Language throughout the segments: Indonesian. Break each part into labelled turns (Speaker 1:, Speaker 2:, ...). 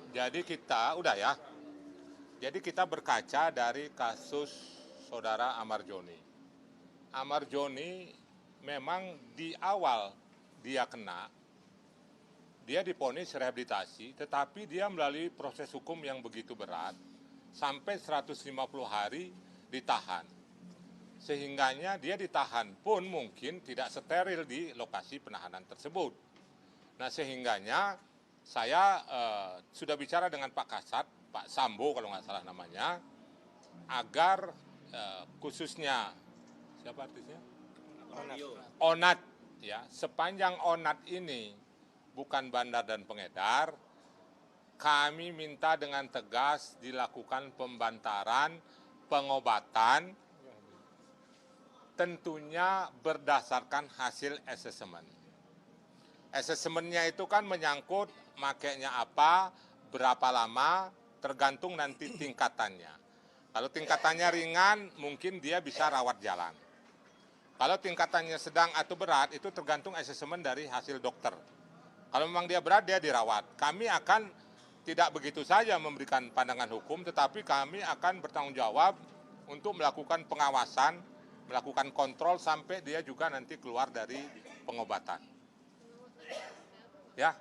Speaker 1: Jadi kita, udah ya. Jadi kita berkaca dari kasus saudara Amar Joni. Amar Joni memang di awal dia kena, dia divonis rehabilitasi, tetapi dia melalui proses hukum yang begitu berat, sampai 150 hari ditahan. Sehingganya dia ditahan pun mungkin tidak steril di lokasi penahanan tersebut. Nah sehingganya saya sudah bicara dengan Pak Kasat, Pak Sambo kalau nggak salah namanya, agar khususnya siapa artisnya? Onat, ya, sepanjang Onat ini bukan bandar dan pengedar, kami minta dengan tegas dilakukan pembantaran, pengobatan, tentunya berdasarkan hasil asesmen. Asesmennya itu kan menyangkut makainya apa, berapa lama, tergantung nanti tingkatannya. Kalau tingkatannya ringan, mungkin dia bisa rawat jalan. Kalau tingkatannya sedang atau berat, itu tergantung asesmen dari hasil dokter. Kalau memang dia berat, dia dirawat. Kami akan tidak begitu saja memberikan pandangan hukum, tetapi kami akan bertanggung jawab untuk melakukan pengawasan, melakukan kontrol sampai dia juga nanti keluar dari pengobatan. Ya,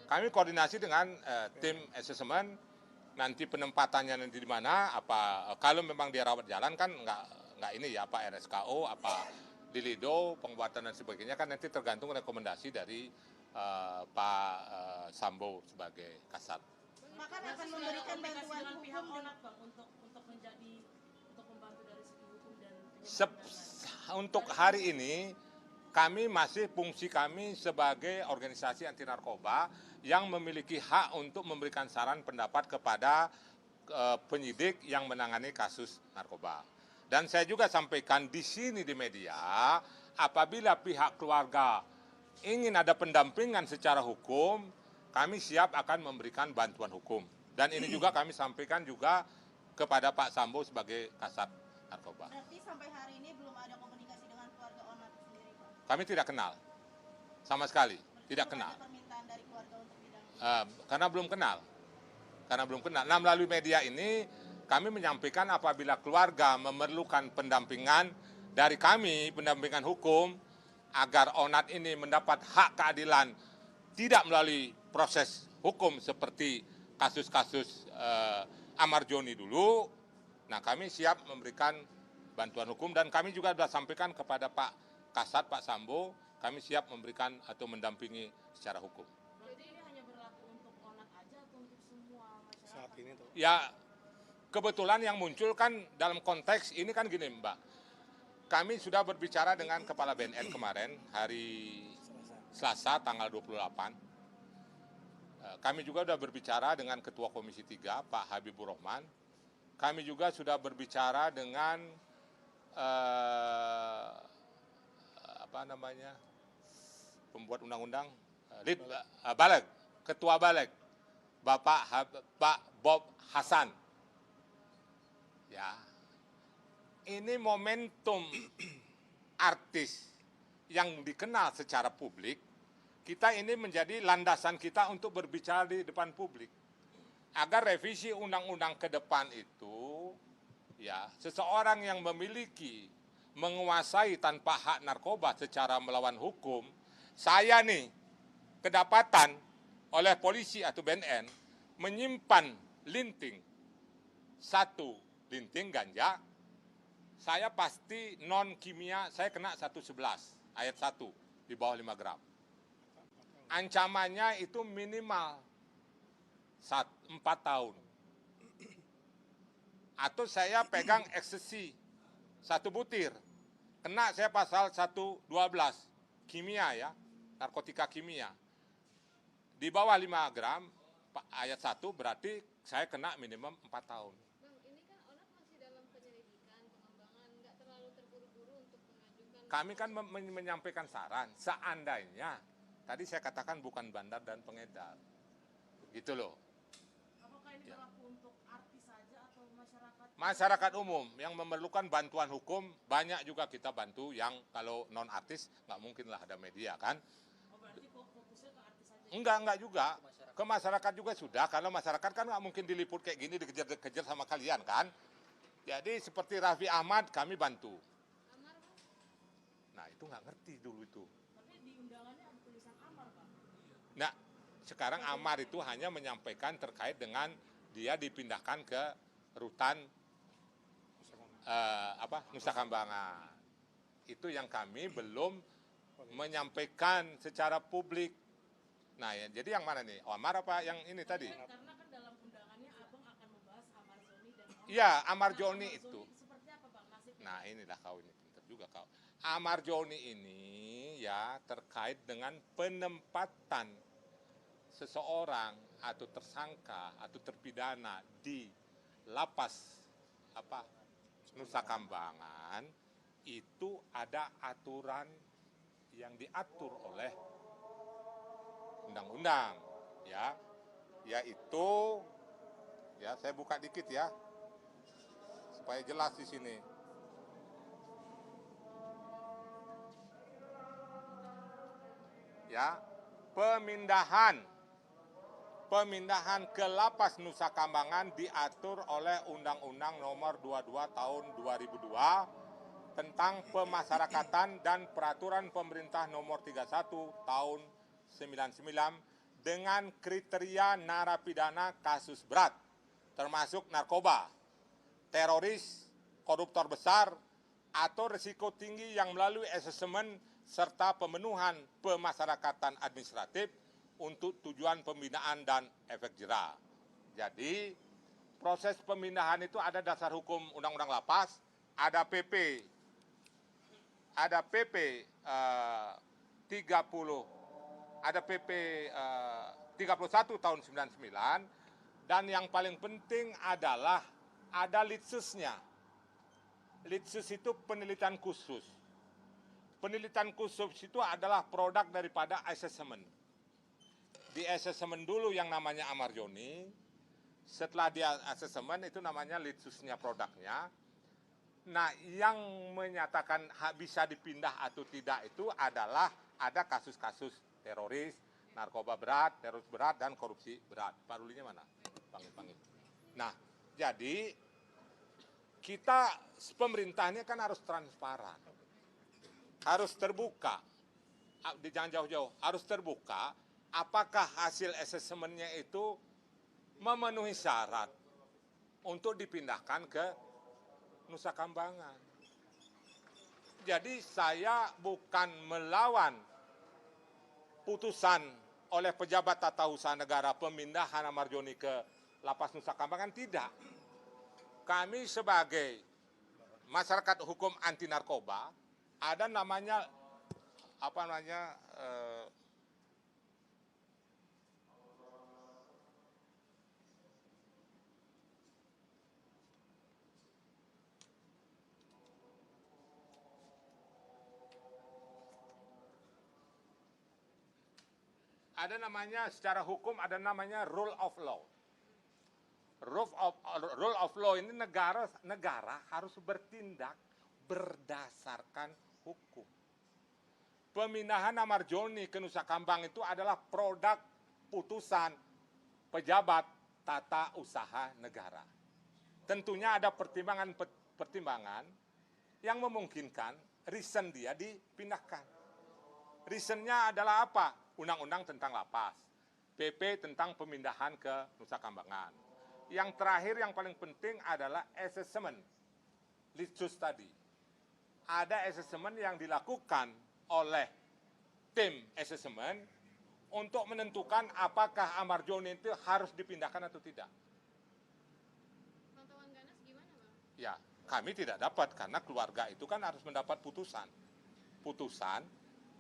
Speaker 1: kami koordinasi dengan tim asesmen, nanti penempatannya nanti di mana, apa kalau memang dia rawat jalan kan nggak ini ya, apa RSKO, apa di Lido, pengobatan dan sebagainya kan nanti tergantung rekomendasi dari Pak Sambo sebagai Kasat.
Speaker 2: Maka akan memberikan bantuan
Speaker 3: dengan pihak
Speaker 2: hukum
Speaker 3: ONAT Bang untuk membantu dari segi hukum dan
Speaker 1: Untuk hari ini kami masih fungsi kami sebagai organisasi anti narkoba yang memiliki hak untuk memberikan saran pendapat kepada penyidik yang menangani kasus narkoba. Dan saya juga sampaikan di sini di media, apabila pihak keluarga ingin ada pendampingan secara hukum, kami siap akan memberikan bantuan hukum. Dan ini juga kami sampaikan juga kepada Pak Sambo sebagai Kasat Narkoba.
Speaker 2: Berarti sampai hari ini belum ada komunikasi dengan keluarga Onat sendiri, Pak?
Speaker 1: Kami tidak kenal, sama sekali, tidak kenal.
Speaker 2: Ada permintaan dari keluarga untuk didampingi?
Speaker 1: Karena belum kenal. Nah, melalui media ini kami menyampaikan apabila keluarga memerlukan pendampingan dari kami, pendampingan hukum, agar Onat ini mendapat hak keadilan tidak melalui proses hukum seperti kasus-kasus Amar Joni dulu. Nah, kami siap memberikan bantuan hukum dan kami juga sudah sampaikan kepada Pak Kasat, Pak Sambo, kami siap memberikan atau mendampingi secara hukum.
Speaker 3: Jadi ini hanya berlaku untuk ONAT aja atau untuk semua masyarakat?
Speaker 4: Saat ini tuh.
Speaker 1: Ya, kebetulan yang muncul kan dalam konteks ini kan gini Mbak, kami sudah berbicara dengan Kepala BNN kemarin hari Selasa tanggal 28. Kami juga sudah berbicara dengan Ketua Komisi 3 Pak Habibur Rahman. Kami juga sudah berbicara dengan pembuat undang-undang, Baleg, Ketua Baleg, Pak Bob Hasan. Ya, ini momentum artis yang dikenal secara publik, kita ini menjadi landasan kita untuk berbicara di depan publik. Agar revisi undang-undang ke depan itu, ya, seseorang yang memiliki, menguasai tanpa hak narkoba secara melawan hukum, saya nih kedapatan oleh polisi atau BNN menyimpan linting, satu linting ganja, saya pasti non kimia, saya kena 111 ayat 1 di bawah 5 gram. Ancamannya itu minimal 4 tahun. Atau saya pegang ekstasi 1 butir, kena saya pasal 112 kimia ya, narkotika kimia. Di bawah 5 gram ayat 1 berarti saya kena minimum 4 tahun.
Speaker 5: Bang, ini kan ONAT masih dalam penyelidikan, pengembangan, nggak terlalu terburu-buru untuk mengajukan.
Speaker 1: Kami kan menyampaikan saran, seandainya, tadi saya katakan bukan bandar dan pengedar. Gitu loh.
Speaker 3: Apakah ini berlaku untuk artis saja atau masyarakat?
Speaker 1: Masyarakat umum yang memerlukan bantuan hukum, banyak juga kita bantu yang kalau non-artis, nggak mungkin lah ada media kan.
Speaker 3: Oh, berarti fokusnya ke artis saja
Speaker 1: Enggak juga. Ke masyarakat juga sudah, karena masyarakat kan nggak mungkin diliput kayak gini, dikejar-kejar sama kalian kan. Jadi seperti Raffi Ahmad kami bantu.
Speaker 5: Amar, Pak?
Speaker 1: Nah itu nggak ngerti dulu itu.
Speaker 3: Tapi di undangannya ada tulisan amar, Pak.
Speaker 1: Nah sekarang Amar itu hanya menyampaikan terkait dengan dia dipindahkan ke rutan Nusa Kambangan. Itu yang kami belum menyampaikan secara publik. Nah ya, jadi yang mana nih? Amar apa yang ini tadi?
Speaker 3: Karena kan dalam undangannya Abang akan membahas Amar Zoni dan
Speaker 1: Iya, Amar
Speaker 3: Nah,
Speaker 1: Joni
Speaker 3: Amar
Speaker 1: itu.
Speaker 3: Zoni seperti apa, Bang, nasibnya?
Speaker 1: Nah inilah kau ini pintar juga kau. Amar Joni ini ya terkait dengan penempatan seseorang atau tersangka atau terpidana di lapas Nusa Kambangan itu ada aturan yang diatur oleh undang-undang ya, yaitu ya saya buka dikit ya supaya jelas di sini. Ya, pemindahan ke lapas Nusa Kambangan diatur oleh Undang-Undang Nomor 22 Tahun 2002 tentang Pemasyarakatan dan Peraturan Pemerintah Nomor 31 Tahun 99 dengan kriteria narapidana kasus berat, termasuk narkoba, teroris, koruptor besar, atau risiko tinggi yang melalui asesmen serta pemenuhan pemasyarakatan administratif untuk tujuan pembinaan dan efek jerah. Jadi proses pemindahan itu ada dasar hukum Undang-Undang Lapas, ada PP 30, ada PP 31 tahun 99, dan yang paling penting adalah ada litsusnya. Litsus itu penelitian khusus. Penelitian khusus itu adalah produk daripada asesmen. Di asesmen dulu yang namanya Amar Joni, setelah dia asesmen itu namanya litsusnya produknya. Nah yang menyatakan bisa dipindah atau tidak itu adalah ada kasus-kasus teroris, narkoba berat, teroris berat, dan korupsi berat. Pak Rulinya mana? Panggil. Nah jadi kita pemerintahnya kan harus transparan, harus terbuka, jangan jauh-jauh, harus terbuka apakah hasil asesmennya itu memenuhi syarat untuk dipindahkan ke Nusa Kambangan. Jadi saya bukan melawan putusan oleh pejabat tata usaha negara pemindahan Amar Joni ke lapas Nusa Kambangan, tidak. Kami sebagai masyarakat hukum anti narkoba ada namanya secara hukum ada namanya rule of law. Rule of law ini negara harus bertindak berdasarkan hukum. Pemindahan Amar Joni ke Nusa Kambangan itu adalah produk putusan pejabat tata usaha negara. Tentunya ada pertimbangan yang memungkinkan reason dia dipindahkan. Reasonnya adalah apa? Undang-undang tentang lapas, PP tentang pemindahan ke Nusa Kambangan. Yang terakhir yang paling penting adalah asesmen litsus tadi. Ada asesmen yang dilakukan oleh tim asesmen untuk menentukan apakah Amar Joni itu harus dipindahkan atau tidak.
Speaker 5: Pantauan ganas gimana, Bang?
Speaker 1: Ya, kami tidak dapat karena keluarga itu kan harus mendapat putusan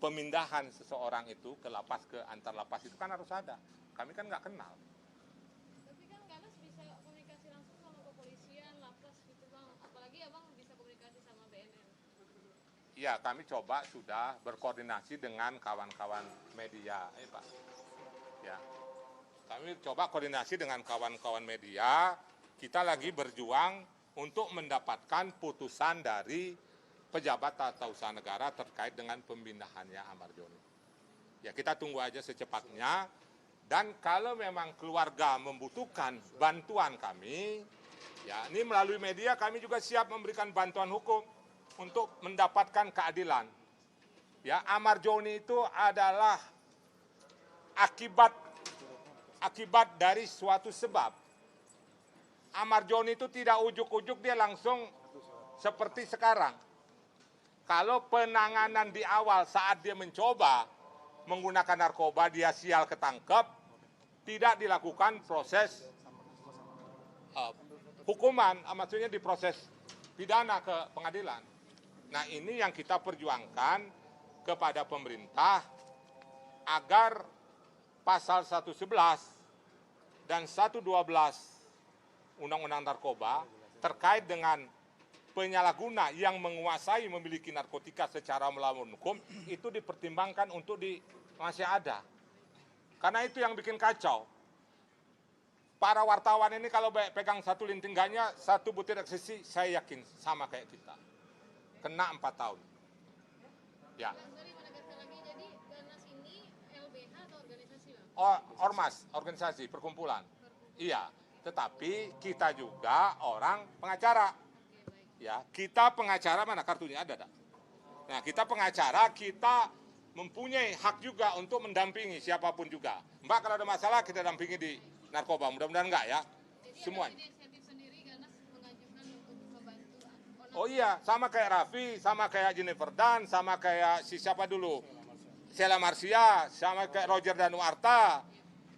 Speaker 1: pemindahan seseorang itu ke lapas, ke antar lapas itu kan harus ada. Kami kan nggak kenal.
Speaker 5: Tapi kan ganas bisa komunikasi langsung sama kepolisian, lapas gitu, Bang. Apalagi Abang bisa komunikasi sama BNN.
Speaker 1: Ya, kami coba sudah berkoordinasi dengan kawan-kawan media, Pak. Ya, kami coba koordinasi dengan kawan-kawan media. Kita lagi berjuang untuk mendapatkan putusan dari pejabat tata usaha negara terkait dengan pemindahannya Amar Joni. Ya kita tunggu aja secepatnya. Dan kalau memang keluarga membutuhkan bantuan kami, ya ini melalui media kami juga siap memberikan bantuan hukum untuk mendapatkan keadilan. Ya, Amar Joni itu adalah akibat dari suatu sebab. Amar Joni itu tidak ujuk-ujuk dia langsung seperti sekarang. Kalau penanganan di awal saat dia mencoba menggunakan narkoba, dia sial ketangkep, tidak dilakukan proses hukuman, maksudnya diproses pidana ke pengadilan. Nah ini yang kita perjuangkan kepada pemerintah agar pasal 111 dan 112 Undang-Undang Narkoba terkait dengan penyalahguna yang menguasai memiliki narkotika secara melawan hukum itu dipertimbangkan untuk masih ada. Karena itu yang bikin kacau. Para wartawan ini kalau pegang satu lintingganya, satu butir ekstasi, saya yakin sama kayak kita. Kena 4 tahun. Ya.
Speaker 5: Sorry, mau negaskan lagi, jadi Ganas ini LBH atau organisasi, Bang?
Speaker 1: Ormas, organisasi, perkumpulan. Iya, tetapi kita juga orang pengacara. Ya, kita pengacara, mana kartunya ada, dak? Nah, kita pengacara, kita mempunyai hak juga untuk mendampingi siapapun juga. Mbak kalau ada masalah kita dampingi di narkoba, mudah-mudahan enggak ya. Semuanya.
Speaker 5: Inisiatif sendiri Ganas mengajukan untuk membantu Onat.
Speaker 1: Oh iya, sama kayak Raffi, sama kayak Jennifer Dan, sama kayak siapa dulu? Sheila Marcia, sama kayak Roger Danuarta.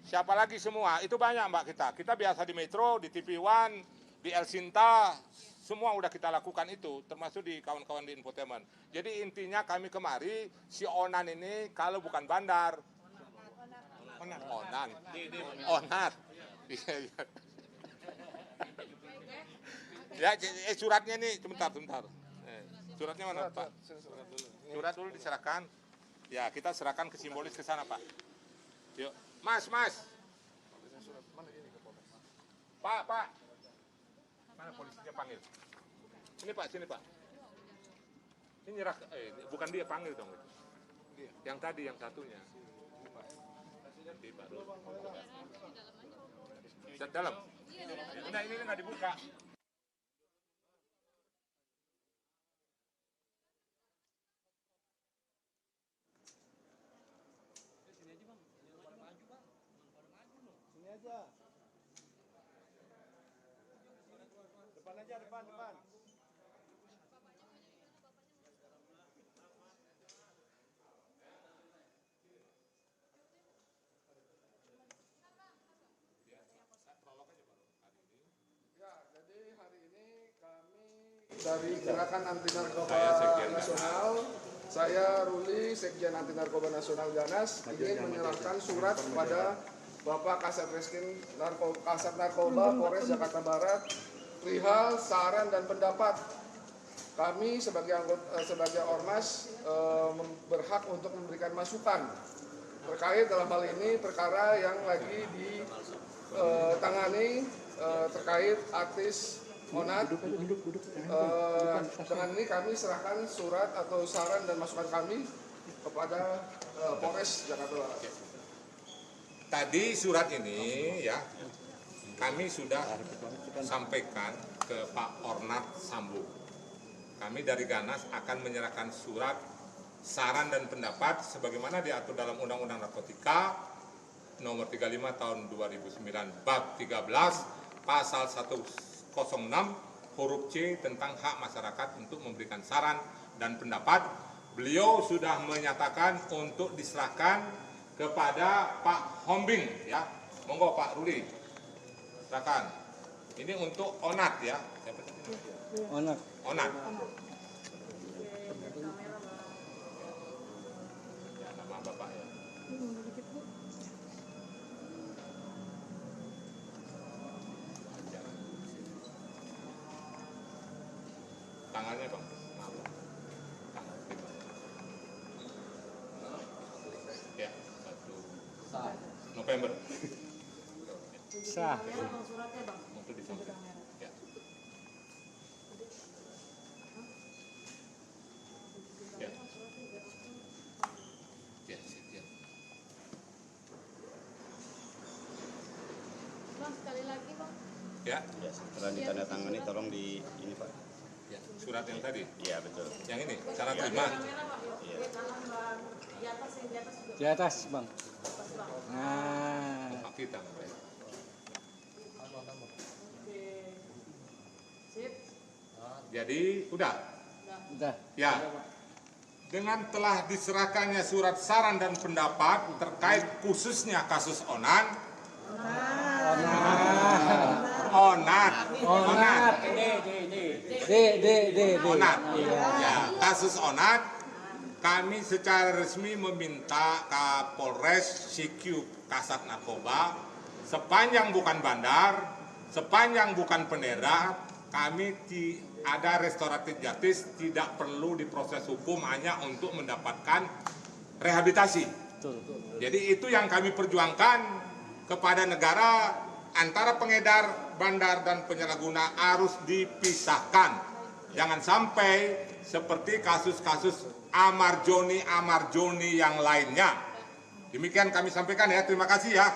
Speaker 1: Siapa lagi semua? Itu banyak Mbak kita. Kita biasa di Metro, di TV One, di El Sinta, semua udah kita lakukan itu, termasuk di kawan-kawan di infotainment. Jadi intinya kami kemari, si Onan ini kalau bukan bandar, Onat. Ya, suratnya nih, sebentar. Suratnya mana Pak? Surat dulu diserahkan. Ya, kita serahkan ke simbolis ke sana Pak. Yuk, Mas. Pak. Mana polisinya panggil? Sini Pak. Ini nyerah, bukan dia panggil dong. Yang tadi, yang satunya. Dalam. Nah, ini nggak dibuka.
Speaker 4: Sini aja. Depan aja, depan. Dari Gerakan Anti Narkoba Nasional, saya Ruli, Sekjen Anti Narkoba Nasional Ganas, ingin menyerahkan surat kepada Bapak Kasat Reskrim Kasat Narkoba Polres Jakarta Barat perihal saran dan pendapat. Kami sebagai ormas berhak untuk memberikan masukan terkait dalam hal ini perkara yang lagi ditangani terkait artis Onat. Dengan ini kami serahkan surat atau saran dan masukan kami kepada Polres Jakarta Barat.
Speaker 1: Tadi surat ini ya kami sudah sampaikan ke Pak Ornat Sambu. Kami dari Ganas akan menyerahkan surat saran dan pendapat sebagaimana diatur dalam Undang-Undang Narkotika nomor 35 tahun 2009 bab 13 pasal 106 huruf C tentang hak masyarakat untuk memberikan saran dan pendapat. Beliau sudah menyatakan untuk diserahkan kepada Pak Hombing ya. Monggo Pak Ruli. Silakan. Ini untuk Onat ya. Onat. Ya, nama Bapak ya. Tanggalnya Bang. Tanggal. Ya, 1 November.
Speaker 6: Sah.
Speaker 1: Untuk disampaikan. Ya. Ya. Ya, siap.
Speaker 5: Bang, sekali lagi Bang.
Speaker 1: Ya,
Speaker 7: Ya, setelah ditandatangani tolong di ini Pak.
Speaker 1: ya, surat yang tadi.
Speaker 7: Iya betul.
Speaker 1: Yang ini, cara terima.
Speaker 7: Iya.
Speaker 6: Di atas bang. Nah,
Speaker 1: Pak kita. Jadi, udah.
Speaker 6: udah.
Speaker 1: Ya, dengan telah diserahkannya surat saran dan pendapat terkait khususnya kasus Onat, Onat, ya, kasus Onat, kami secara resmi meminta Kapolres CQ Kasat Narkoba, sepanjang bukan bandar, sepanjang bukan pendera, kami ada restoratif justice, tidak perlu diproses hukum hanya untuk mendapatkan rehabilitasi. Jadi itu yang kami perjuangkan kepada negara, antara pengedar, bandar, dan penyalahguna harus dipisahkan. Jangan sampai seperti kasus-kasus Amar Joni yang lainnya. Demikian kami sampaikan ya, terima kasih ya.